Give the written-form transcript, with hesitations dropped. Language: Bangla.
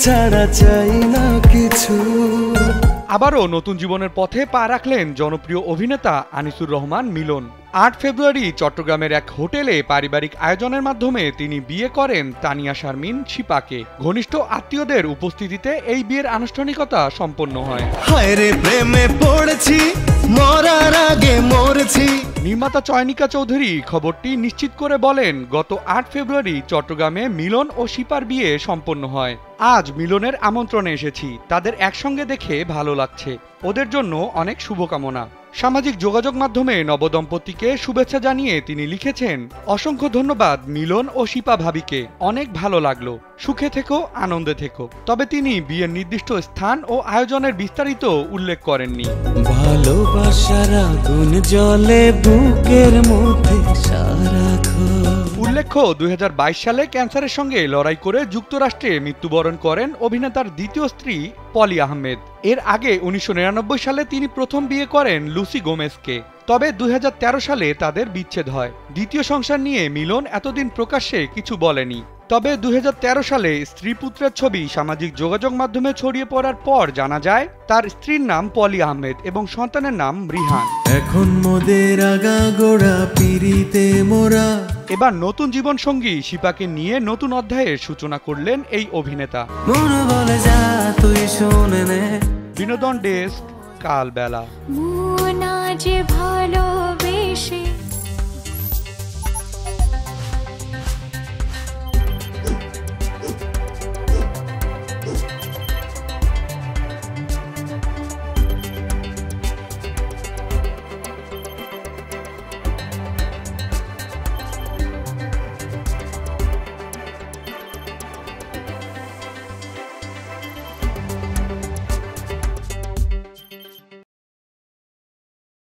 ছাড়া চাই না কিছু। আবারও নতুন জীবনের পথে পা রাখলেন জনপ্রিয় অভিনেতা আনিসুর রহমান মিলন। ৮ ফেব্রুয়ারি চট্টগ্রামের এক হোটেলে পারিবারিক আয়োজনের মাধ্যমে তিনি বিয়ে করেন তানিয়া শারমিন শিপাকে। ঘনিষ্ঠ আত্মীয়দের উপস্থিতিতে এই বিয়ের আনুষ্ঠানিকতা সম্পন্ন হয়। হায়রে প্রেমে পড়েছি, মরার আগে মরেছি। নির্মাতা চয়নিকা চৌধুরী খবরটি নিশ্চিত করে বলেন, গত ৮ ফেব্রুয়ারি চট্টগ্রামে মিলন ও শিপার বিয়ে সম্পন্ন হয়। আজ মিলনের আমন্ত্রণে এসেছি, তাদের একসঙ্গে দেখে ভালো লাগছে, ওদের জন্য অনেক শুভকামনা। সামাজিক যোগাযোগ মাধ্যমে নবদম্পতিকে শুভেচ্ছা জানিয়ে তিনি লিখেছেন, অসংখ্য ধন্যবাদ মিলন ও শিপা ভাবিকে, অনেক ভালো লাগলো, সুখে থেকো, আনন্দে থেকো। তবে তিনি বিয়ের নির্দিষ্ট স্থান ও আয়োজনের বিস্তারিত উল্লেখ করেননি। ভালোবাসার আগুন জ্বলে বুকের মধ্যে সারাক্ষণ। উল্লেখ্য, ২০২২ সালে ক্যান্সারের সঙ্গে লড়াই করে যুক্তরাষ্ট্রে মৃত্যুবরণ করেন অভিনেতার দ্বিতীয় স্ত্রী পলি আহমেদ। এর আগে ১৯৯৯ সালে তিনি প্রথম বিয়ে করেন লুসি গোমেজকে। তবে ২০১৩ সালে তাদের বিচ্ছেদ হয়। দ্বিতীয় সংসার নিয়ে মিলন এতদিন প্রকাশ্যে কিছু বলেনি। তবে ২০১৩ সালে স্ত্রী পুত্রের ছবি সামাজিক যোগাযোগ মাধ্যমে ছড়িয়ে পড়ার পর জানা যায় তার স্ত্রীর নাম পলি আহমেদ এবং সন্তানের নাম রিহান। এখন মোদের আগাগোড়া পিরিতে মোরা। এবার নতুন জীবন সঙ্গী শিপাকে নিয়ে নতুন অধ্যায়ের সূচনা করলেন এই অভিনেতা। মনে বলে যা তুই শুনে নে। বিনোদন ডেস্ক, কালবেলা। মন আজ ভালোবেসে